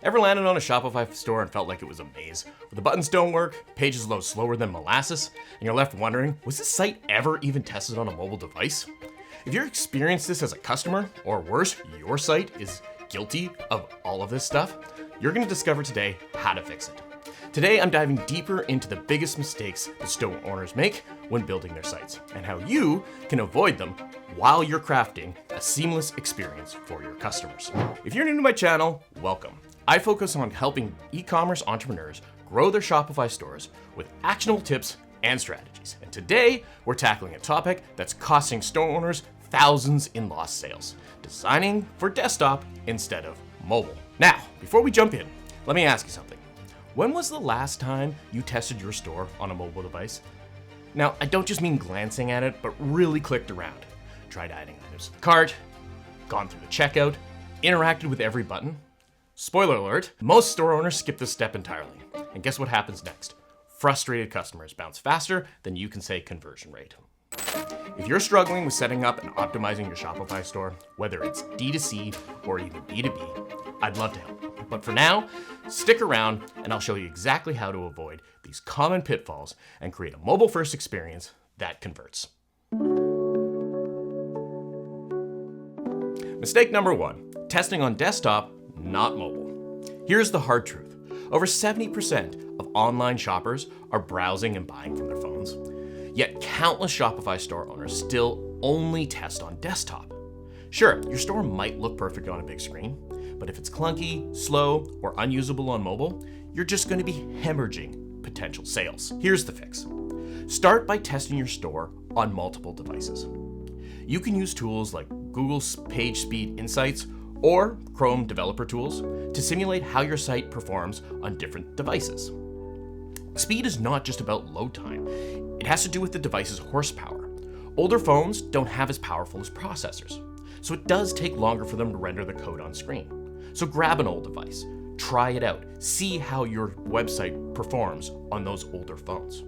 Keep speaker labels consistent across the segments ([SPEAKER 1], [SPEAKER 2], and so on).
[SPEAKER 1] Ever landed on a Shopify store and felt like it was a maze, where the buttons don't work, pages load slower than molasses, and you're left wondering, was this site ever even tested on a mobile device? If you're experienced this as a customer, or worse, your site is guilty of all of this stuff, you're going to discover today how to fix it. Today, I'm diving deeper into the biggest mistakes that store owners make when building their sites, and how you can avoid them while you're crafting a seamless experience for your customers. If you're new to my channel, welcome. I focus on helping e-commerce entrepreneurs grow their Shopify stores with actionable tips and strategies. And today, we're tackling a topic that's costing store owners thousands in lost sales: designing for desktop instead of mobile. Now, before we jump in, let me ask you something. When was the last time you tested your store on a mobile device? Now, I don't just mean glancing at it, but really clicked around. Tried adding items to the cart, gone through the checkout, interacted with every button. Spoiler alert, most store owners skip this step entirely. And guess what happens next? Frustrated customers bounce faster than you can say conversion rate. If you're struggling with setting up and optimizing your Shopify store, whether it's D2C or even B2B, I'd love to help. But for now, stick around and I'll show you exactly how to avoid these common pitfalls and create a mobile-first experience that converts. Mistake number 1, testing on desktop, not mobile. Here's the hard truth. Over 70% of online shoppers are browsing and buying from their phones. Yet countless Shopify store owners still only test on desktop. Sure, your store might look perfect on a big screen, but if it's clunky, slow, or unusable on mobile, you're just going to be hemorrhaging potential sales. Here's the fix. Start by testing your store on multiple devices. You can use tools like Google's Page Speed Insights or Chrome developer tools to simulate how your site performs on different devices. Speed is not just about load time. It has to do with the device's horsepower. Older phones don't have as powerful as processors, so it does take longer for them to render the code on screen. So grab an old device, try it out, see how your website performs on those older phones.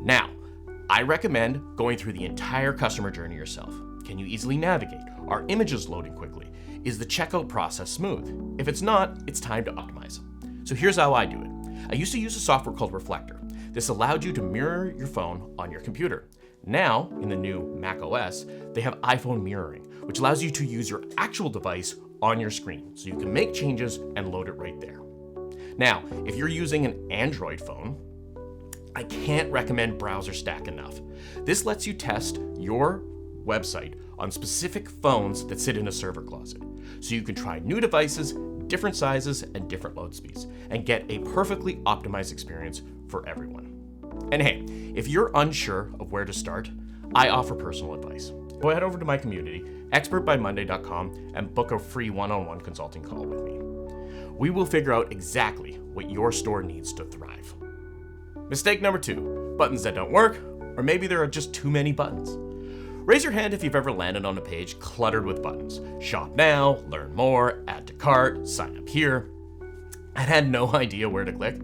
[SPEAKER 1] Now, I recommend going through the entire customer journey yourself. Can you easily navigate? Are images loading quickly? Is the checkout process smooth? If it's not, it's time to optimize. So here's how I do it. I used to use a software called Reflector. This allowed you to mirror your phone on your computer. Now, in the new Mac OS, they have iPhone mirroring, which allows you to use your actual device on your screen, so you can make changes and load it right there. Now, if you're using an Android phone, I can't recommend Browser Stack enough. This lets you test your website on specific phones that sit in a server closet, so you can try new devices, different sizes, and different load speeds, and get a perfectly optimized experience for everyone. And hey, if you're unsure of where to start, I offer personal advice. Go head over to my community, expertbymonday.com, and book a free one-on-one consulting call with me. We will figure out exactly what your store needs to thrive. Mistake number 2, buttons that don't work, or maybe there are just too many buttons. Raise your hand if you've ever landed on a page cluttered with buttons. Shop now, learn more, add to cart, sign up here. I had no idea where to click.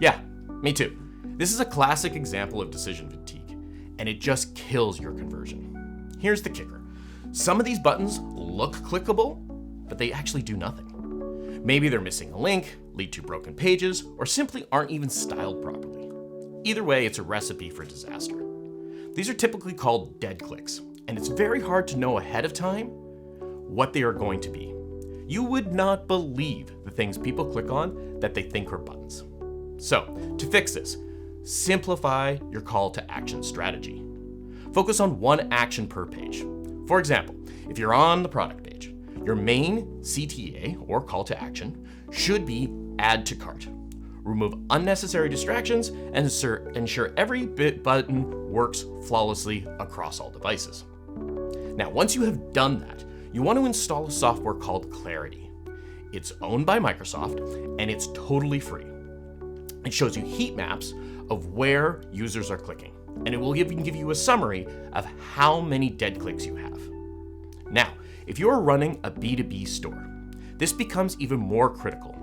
[SPEAKER 1] Yeah, me too. This is a classic example of decision fatigue, and it just kills your conversion. Here's the kicker. Some of these buttons look clickable, but they actually do nothing. Maybe they're missing a link, lead to broken pages, or simply aren't even styled properly. Either way, it's a recipe for disaster. These are typically called dead clicks, and it's very hard to know ahead of time what they are going to be. You would not believe the things people click on that they think are buttons. So, to fix this, simplify your call to action strategy. Focus on one action per page. For example, if you're on the product page, your main CTA, or call to action, should be add to cart. Remove unnecessary distractions and ensure every button works flawlessly across all devices. Now, once you have done that, you want to install a software called Clarity. It's owned by Microsoft and it's totally free. It shows you heat maps of where users are clicking, and it will even give you a summary of how many dead clicks you have. Now, if you're running a B2B store, this becomes even more critical.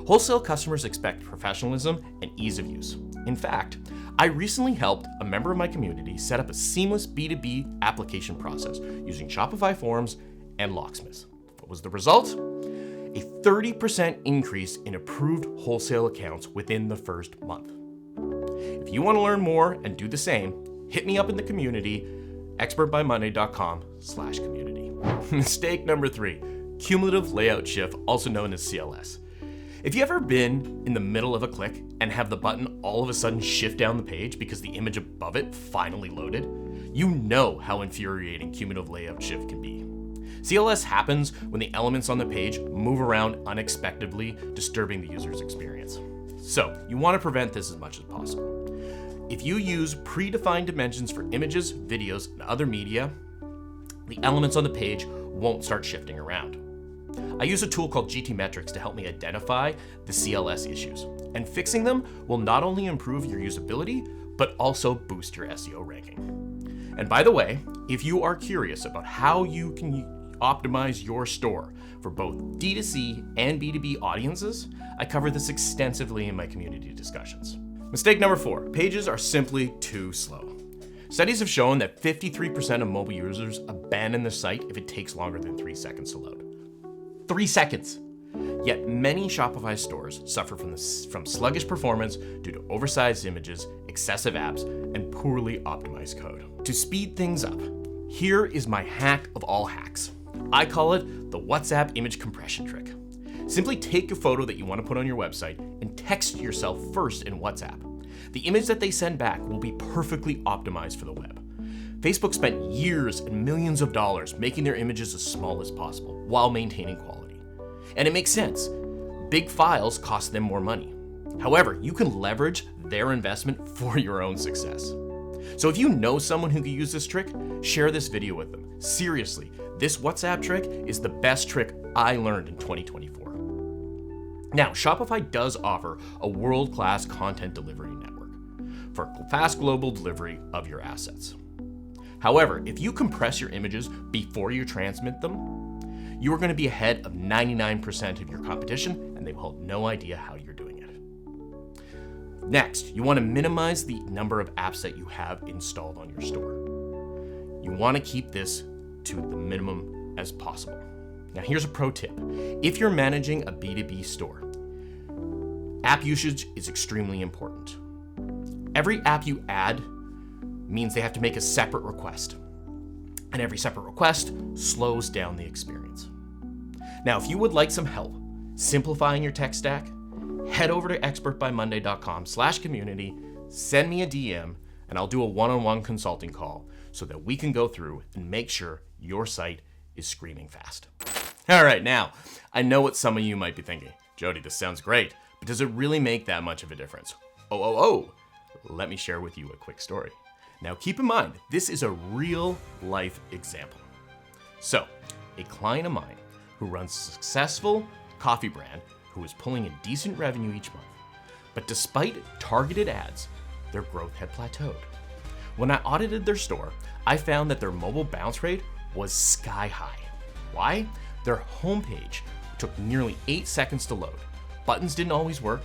[SPEAKER 1] Wholesale customers expect professionalism and ease of use. In fact, I recently helped a member of my community set up a seamless B2B application process using Shopify forms and locksmiths. What was the result? A 30% increase in approved wholesale accounts within the first month. If you want to learn more and do the same, hit me up in the community, expertbymonday.com/community. Mistake number 3, cumulative layout shift, also known as CLS. If you ever been in the middle of a click and have the button all of a sudden shift down the page because the image above it finally loaded, you know how infuriating cumulative layout shift can be. CLS happens when the elements on the page move around unexpectedly, disturbing the user's experience. So you want to prevent this as much as possible. If you use predefined dimensions for images, videos, and other media, the elements on the page won't start shifting around. I use a tool called GTmetrix to help me identify the CLS issues, and fixing them will not only improve your usability, but also boost your SEO ranking. And by the way, if you are curious about how you can optimize your store for both D2C and B2B audiences, I cover this extensively in my community discussions. Mistake number 4, pages are simply too slow. Studies have shown that 53% of mobile users abandon the site if it takes longer than 3 seconds to load. 3 seconds! Yet many Shopify stores suffer from sluggish performance due to oversized images, excessive apps, and poorly optimized code. To speed things up, here is my hack of all hacks. I call it the WhatsApp image compression trick. Simply take a photo that you want to put on your website and text yourself first in WhatsApp. The image that they send back will be perfectly optimized for the web. Facebook spent years and millions of dollars making their images as small as possible while maintaining quality. And it makes sense. Big files cost them more money. However, you can leverage their investment for your own success. So if you know someone who can use this trick, share this video with them. Seriously, this WhatsApp trick is the best trick I learned in 2024. Now, Shopify does offer a world-class content delivery network for fast global delivery of your assets. However, if you compress your images before you transmit them, you are going to be ahead of 99% of your competition, and they will have no idea how you're doing it. Next, you want to minimize the number of apps that you have installed on your store. You want to keep this to the minimum as possible. Now, here's a pro tip. If you're managing a B2B store, app usage is extremely important. Every app you add means they have to make a separate request, and every separate request slows down the experience. Now, if you would like some help simplifying your tech stack, head over to expertbymonday.com/community, send me a DM, and I'll do a one-on-one consulting call so that we can go through and make sure your site is screaming fast. All right, now, I know what some of you might be thinking. Jody, this sounds great, but does it really make that much of a difference? Let me share with you a quick story. Now, keep in mind, this is a real life example. So, a client of mine who runs a successful coffee brand who is pulling in decent revenue each month, but despite targeted ads, their growth had plateaued. When I audited their store, I found that their mobile bounce rate was sky high. Why? Their homepage took nearly 8 seconds to load. Buttons didn't always work,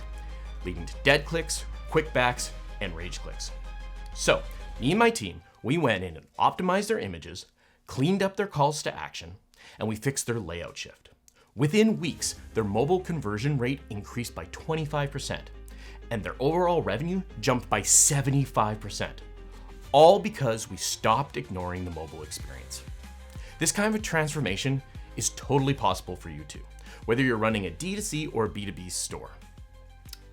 [SPEAKER 1] leading to dead clicks, quick backs, and rage clicks. So, me and my team, we went in and optimized their images, cleaned up their calls to action, and we fixed their layout shift. Within weeks, their mobile conversion rate increased by 25%, and their overall revenue jumped by 75%, all because we stopped ignoring the mobile experience. This kind of transformation is totally possible for you too, whether you're running a D2C or a B2B store.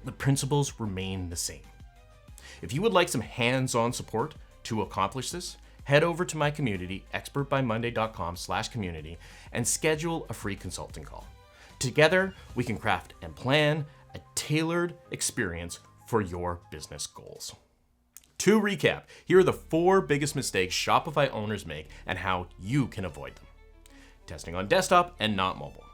[SPEAKER 1] The principles remain the same. If you would like some hands-on support to accomplish this, head over to my community, expertbymonday.com/community, and schedule a free consulting call. Together, we can craft and plan a tailored experience for your business goals. To recap, here are the 4 biggest mistakes Shopify owners make and how you can avoid them. Testing on desktop and not mobile.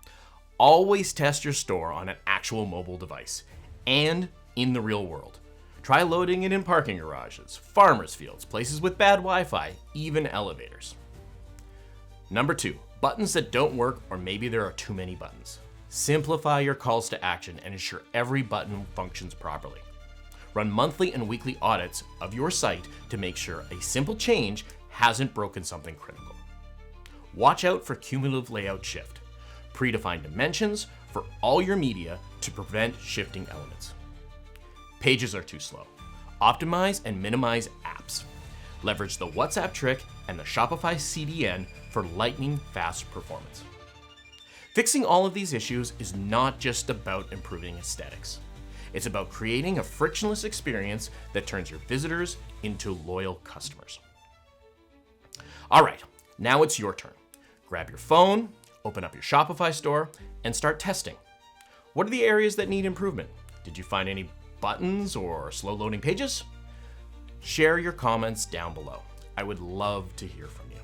[SPEAKER 1] Always test your store on an actual mobile device and in the real world. Try loading it in parking garages, farmers' fields, places with bad Wi-Fi, even elevators. Number 2, buttons that don't work, or maybe there are too many buttons. Simplify your calls to action and ensure every button functions properly. Run monthly and weekly audits of your site to make sure a simple change hasn't broken something critical. Watch out for cumulative layout shift. Predefined dimensions for all your media to prevent shifting elements. Pages are too slow. Optimize and minimize apps. Leverage the WhatsApp trick and the Shopify CDN for lightning fast performance. Fixing all of these issues is not just about improving aesthetics. It's about creating a frictionless experience that turns your visitors into loyal customers. All right, now it's your turn. Grab your phone, open up your Shopify store, and start testing. What are the areas that need improvement? Did you find any buttons or slow loading pages? Share your comments down below. I would love to hear from you.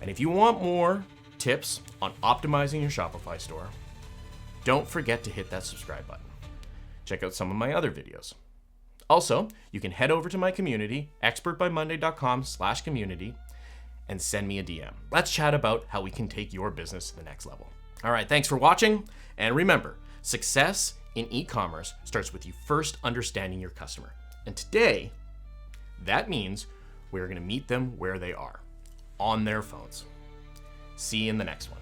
[SPEAKER 1] And if you want more tips on optimizing your Shopify store, don't forget to hit that subscribe button. Check out some of my other videos. Also, you can head over to my community, expertbymonday.com/community, and send me a DM. Let's chat about how we can take your business to the next level. All right, thanks for watching. And remember, success in e-commerce starts with you first understanding your customer. And today, that means we're going to meet them where they are, on their phones. See you in the next one.